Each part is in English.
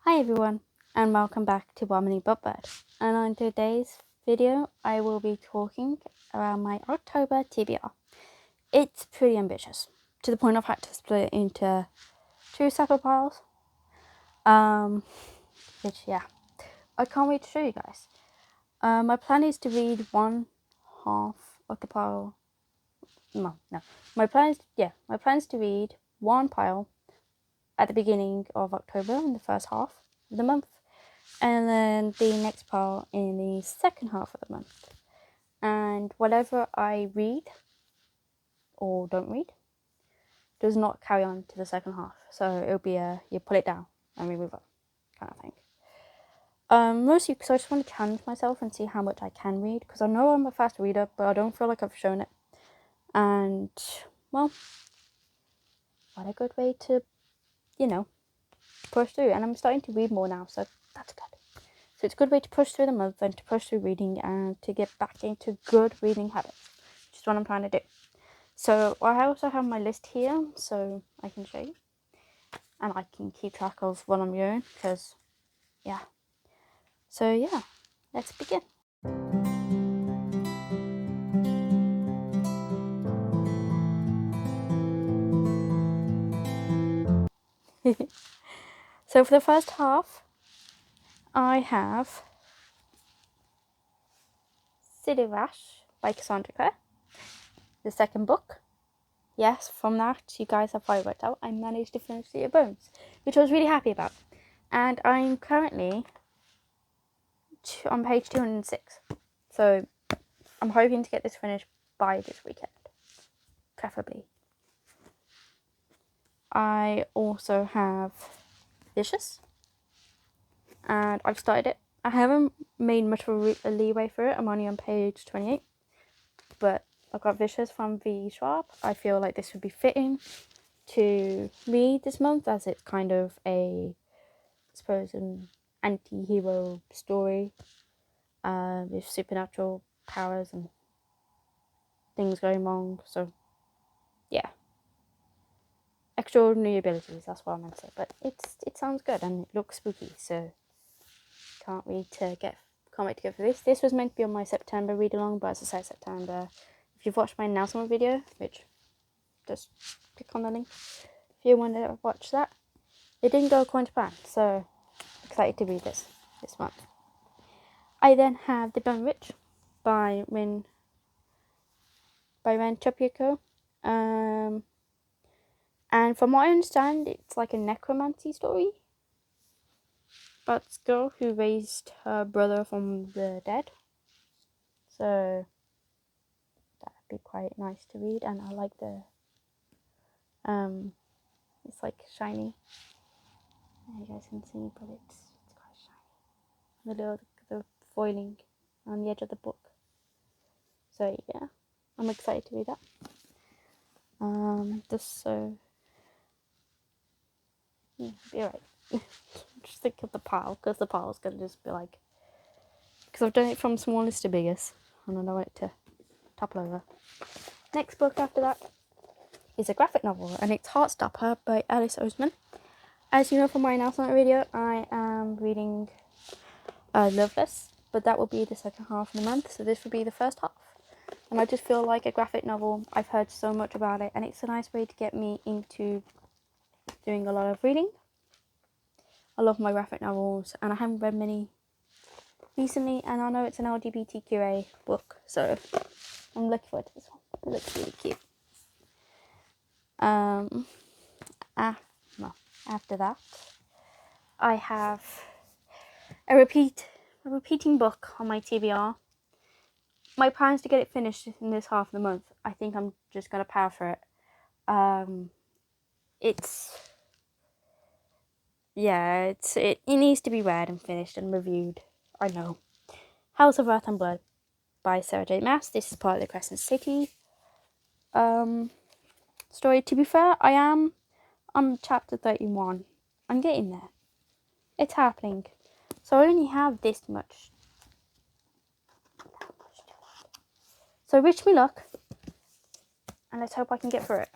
Hi everyone, and welcome back to Bombing Bird. And on today's video, I will be talking about my October TBR. It's pretty ambitious, to the point I've had to split it into two separate piles. Which I can't wait to show you guys. My plan is to read one half of the pile. No. My plan is to read one pile at the beginning of October in the first half of the month, and then the next pile in the second half of the month. And whatever I read or don't read does not carry on to the second half. So it'll be you pull it down and we move on kind of thing. Mostly because I just want to challenge myself and see how much I can read, because I know I'm a fast reader, but I don't feel like I've shown it. And, well, what a good way to, push through. And I'm starting to read more now, so that's good. So it's a good way to push through the month and to push through reading and to get back into good reading habits, which is what I'm trying to do. So I also have my list here, so I can show you. And I can keep track of what I'm doing, because, So, let's begin. So for the first half, I have City Rash by Cassandra Clare, the second book. Yes, from that, you guys have probably worked out, I managed to finish City of Bones, which I was really happy about. And I'm currently on page 206. So I'm hoping to get this finished by this weekend, preferably. I also have Vicious, and I've started it. I haven't made much of a leeway for it. I'm only on page 28, but I've got Vicious from V. Schwab. I feel like this would be fitting to read this month, as it's kind of an anti-hero story with supernatural powers and things going wrong. So, yeah. Extraordinary abilities, that's what I meant to say. But it sounds good and it looks spooky, so can't wait to go for this. This was meant to be on my September read along, but as I said, September. If you've watched my announcement video, which just click on the link if you want to watch that, it didn't go according to plan, so excited to read this month. I then have The Bone Witch by Ren Chopiako. And from what I understand, it's like a necromancy story about this girl who raised her brother from the dead. So that'd be quite nice to read, and I like the it's like shiny. You guys can see, but it's quite shiny. The foiling on the edge of the book. So yeah, I'm excited to read that. Be alright. Just think of the pile, because the pile's gonna just be like, because I've done it from smallest to biggest, and I know it to topple over. Next book after that is a graphic novel, and it's Heartstopper by Alice Oseman. As you know from my announcement video, I am reading Loveless, but that will be the second half of the month, so this will be the first half. And I just feel like a graphic novel, I've heard so much about it, and it's a nice way to get me into doing a lot of reading. I love my graphic novels, and I haven't read many recently, and I know it's an LGBTQA book, so I'm looking forward to this one. It looks really cute. After that, I have a repeating book on my TBR. My plan is to get it finished in this half of the month. I think I'm just gonna power for it. It needs to be read and finished and reviewed. I know. House of Earth and Blood by Sarah J. Maas. This is part of the Crescent City story. To be fair, I am on chapter 31. I'm getting there. It's happening. So I only have this much. So wish me luck, and let's hope I can get through it.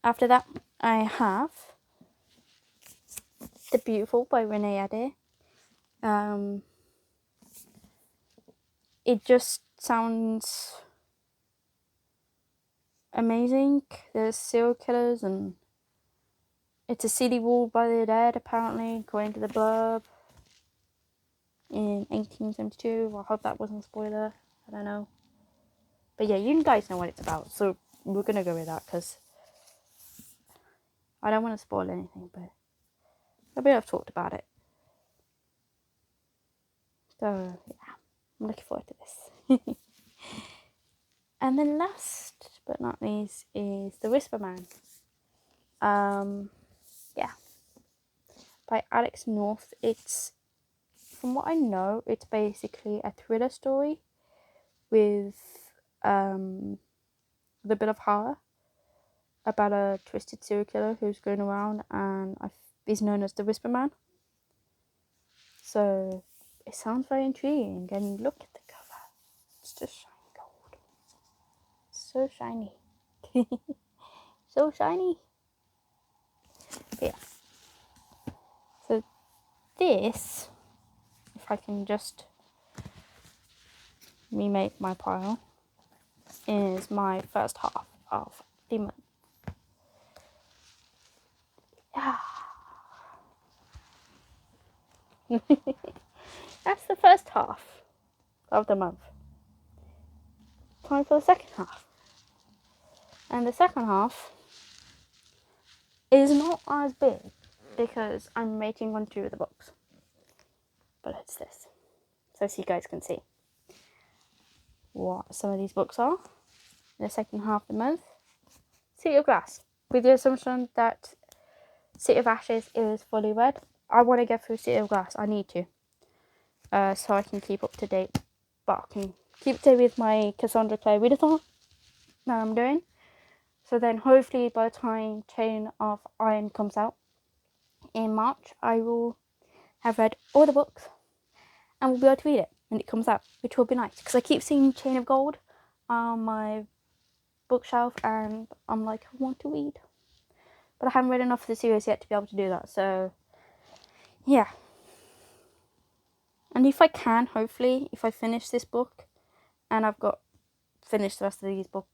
After that, I have The Beautiful by Renee Adair. It just sounds amazing. There's serial killers and it's a city ruled by the dead, apparently, according to the blurb. In 1872. I hope that wasn't a spoiler. I don't know. But yeah, you guys know what it's about, so we're gonna go with that because I don't want to spoil anything, but a bit I've talked about it. So yeah, I'm looking forward to this. And then last but not least is The Whisper Man. Yeah, by Alex North. It's, from what I know, it's basically a thriller story with a bit of horror about a twisted serial killer who's going around and is known as the Whisper Man. So it sounds very intriguing, and look at the cover. It's just shiny gold. So shiny. So shiny. But yeah. So this, if I can just remake my pile, is my first half of the month. That's the first half of the month. Time for the second half. And the second half is not as big because I'm making 1 2 of the books. But it's this. So you guys can see what some of these books are in the second half of the month. City of Glass, with the assumption that City of Ashes is fully read. I want to get through City of Glass. I need to. So I can keep up to date. But I can keep up to date with my Cassandra Clare readathon that I'm doing. So then hopefully by the time Chain of Iron comes out in March, I will have read all the books and will be able to read it when it comes out, which will be nice. Because I keep seeing Chain of Gold on my bookshelf and I'm like, I want to read. But I haven't read enough of the series yet to be able to do that. So, yeah. And if I can, hopefully, if I finish this book and I've got finished the rest of these books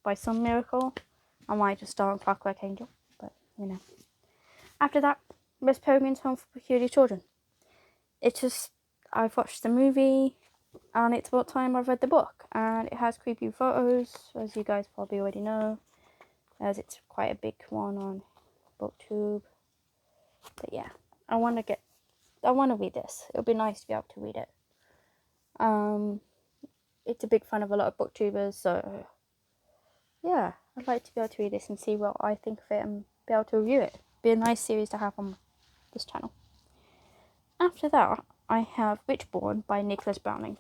by some miracle, I might just start on Clockwork Angel. But, you know. After that, Miss Peregrine's Home for Peculiar Children. It's just, I've watched the movie and it's about time I've read the book. And it has creepy photos, as you guys probably already know, as it's quite a big one on BookTube. But yeah, I want to read this. It would be nice to be able to read it. It's a big fan of a lot of booktubers, so yeah, I'd like to be able to read this and see what I think of it and be able to review it. Be a nice series to have on this channel. After that, I have Witchborn by Nicholas Browning.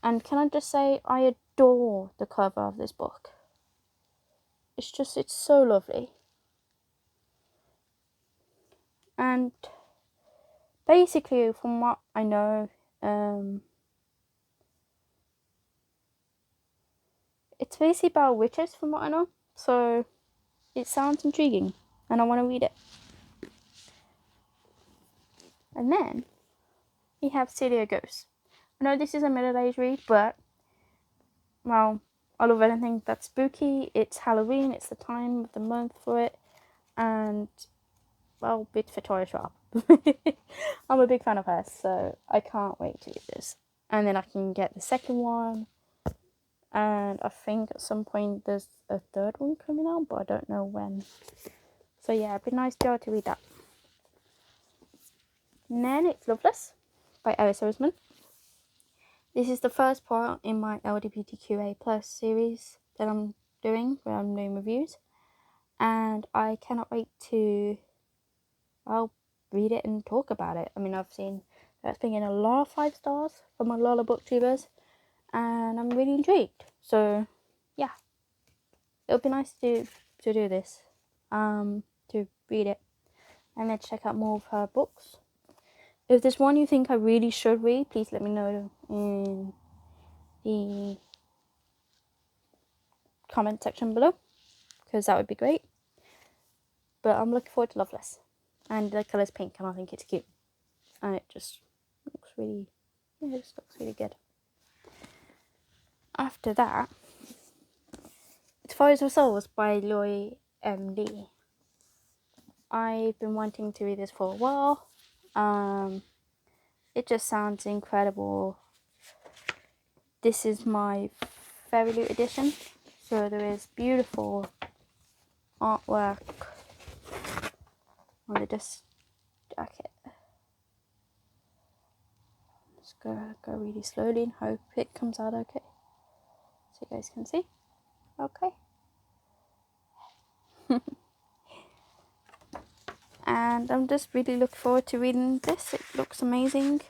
And can I just say, I adore the cover of this book. It's so lovely. And basically, from what I know, it's basically about witches, from what I know. So it sounds intriguing, and I want to read it. And then we have Celia Ghost. I know this is a middle-aged read, but, well, I love anything that's spooky. It's Halloween, it's the time of the month for it, and, well, bit for Victoria Sharp. I'm a big fan of hers, so I can't wait to read this. And then I can get the second one, and I think at some point there's a third one coming out, but I don't know when. So yeah, it'd be nice to be able to read that. And then it's Loveless by Ellis Osman. This is the first part in my LGBTQA+ series that I'm doing, where I'm doing reviews. And I cannot wait to, read it and talk about it. I mean, I've seen that's been getting a lot of 5 stars from a lot of booktubers, and I'm really intrigued. So, yeah, it would be nice to do this, to read it, and then check out more of her books. If there's one you think I really should read, please let me know in the comment section below, because that would be great. But I'm looking forward to Loveless. and the colour's pink, and I think it's cute, and it just looks really, yeah, it just looks really good. After that, it's Fires of Souls by Loy M. Lee. I've been wanting to read this for a while. It just sounds incredible. This is my Fairy Loot edition, so there is beautiful artwork on the disc jacket. Just go really slowly and hope it comes out okay, so you guys can see. Okay. And I'm just really looking forward to reading this. It looks amazing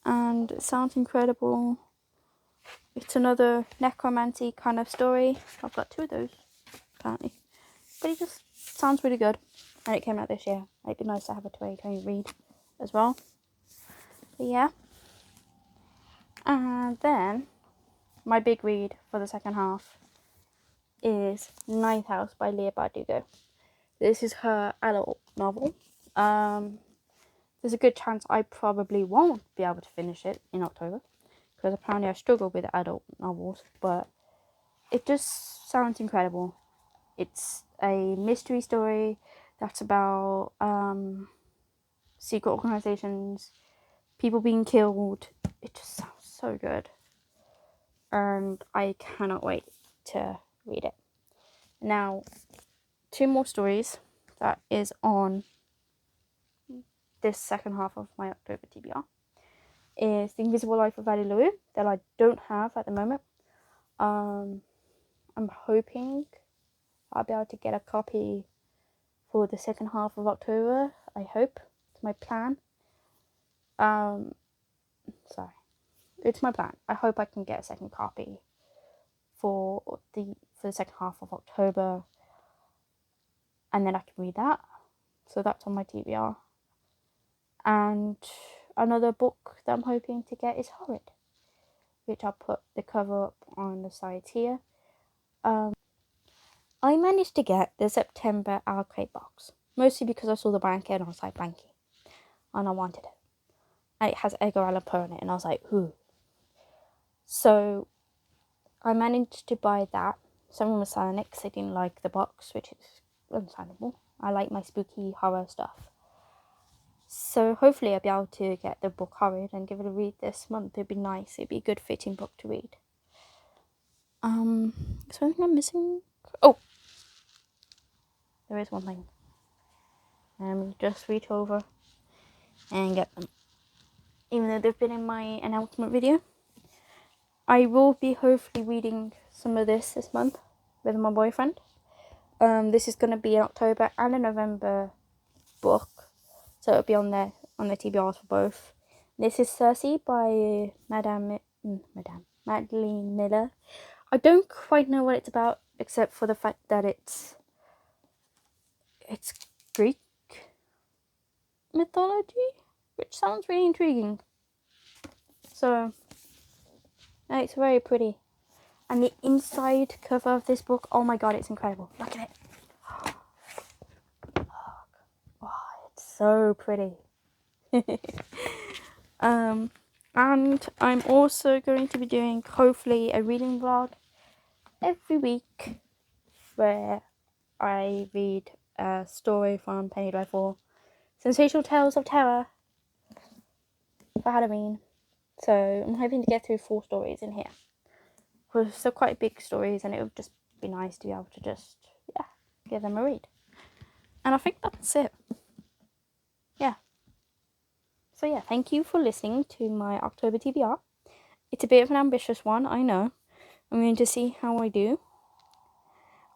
and it sounds incredible. It's another necromancy kind of story. I've got 2 of those apparently, but it just sounds really good, and it came out this year. It'd be nice to have a 2020 read as well. But yeah, and then my big read for the second half is Ninth House by Leah Bardugo. This is her adult novel. There's a good chance I probably won't be able to finish it in October, because apparently I struggle with adult novels, but it just sounds incredible. It's a mystery story that's about secret organizations, people being killed. It just sounds so good, and I cannot wait to read it. Now, 2 more stories that is on this second half of my October TBR is The Invisible Life of Addie LaRue, that I don't have at the moment. I'm hoping I'll be able to get a copy for the second half of October. I hope. It's my plan. It's my plan. I hope I can get a second copy for the second half of October, and then I can read that. So that's on my TBR. And another book that I'm hoping to get is Horrid, which I'll put the cover up on the sides here. I managed to get the September arcade box, mostly because I saw the blanket and I was like, blanket, and I wanted it. And it has Edgar Allan Poe in it, and I was like, ooh. So I managed to buy that. Someone was selling it because they didn't like the box, which is understandable. I like my spooky horror stuff. So hopefully I'll be able to get the book Horrid and give it a read this month. It'd be nice. It'd be a good fitting book to read. Is there anything I'm missing? Oh, there is one thing. Let me just reach over and get them. Even though they've been in my announcement video. I will be hopefully reading some of this month with my boyfriend. This is going to be an October and a November book, so it'll be on the TBRs for both. This is Circe by Madeline Miller. I don't quite know what it's about, except for the fact that it's Greek mythology, which sounds really intriguing. So it's very pretty. And the inside cover of this book, oh my god, it's incredible. Look at it. Oh, it's so pretty. And I'm also going to be doing, hopefully, a reading vlog every week where I read a story from Penny Dreadful, Sensational Tales of Terror for Halloween. So I'm hoping to get through 4 stories in here. Because they're quite big stories, and it would just be nice to be able to just, give them a read. And I think that's it. Yeah. So yeah, thank you for listening to my October TBR. It's a bit of an ambitious one, I know. I'm going to see how I do.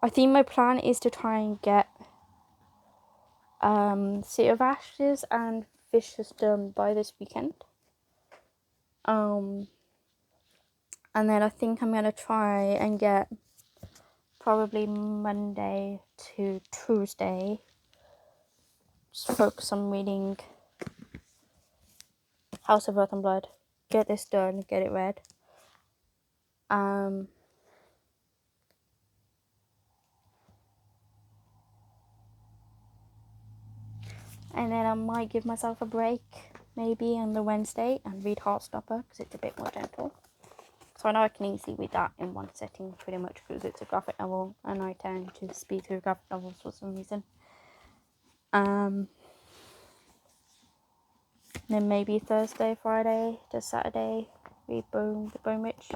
I think my plan is to try and get City of Ashes and Fishes done by this weekend. And then I think I'm going to try and get probably Monday to Tuesday. Just focus on reading House of Earth and Blood. Get this done, get it read. And then I might give myself a break, maybe on the Wednesday, and read Heartstopper because it's a bit more gentle. So I know I can easily read that in one sitting pretty much because it's a graphic novel and I tend to speed through graphic novels for some reason. Then maybe Thursday, Friday to Saturday, read the Bone Witch.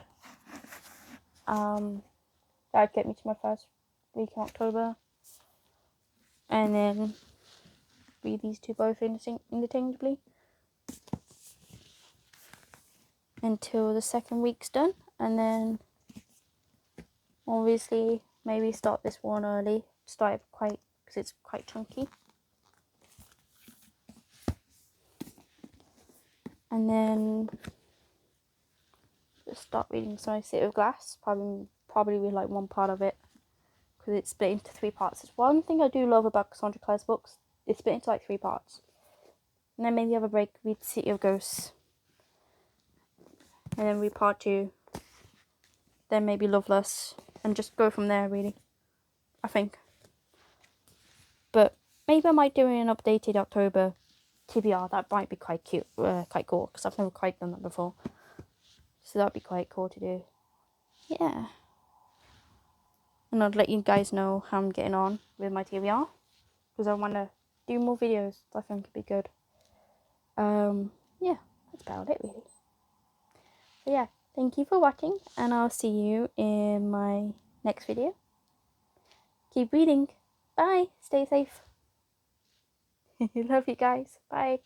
That'd get me to my first week in October. And then read these two both interchangeably until the second week's done. And then obviously maybe start this one early. Start it quite, because it's quite chunky. And then just start reading So I Sit with Glass. Probably read like one part of it because it's split into 3 parts. It's one thing I do love about Cassandra Clare's books. It's split into like 3 parts. And then maybe have a break, read City of Ghosts. And then read part 2. Then maybe Loveless. And just go from there, really. I think. But maybe I might do an updated October TBR. That might be quite cute, quite cool, because I've never quite done that before. So that'd be quite cool to do. Yeah. And I'd let you guys know how I'm getting on with my TBR. Because I want to do more videos. I think it'd be good. Yeah, that's about it, really. So yeah, thank you for watching, and I'll see you in my next video. Keep reading. Bye. Stay safe. Love you guys. Bye.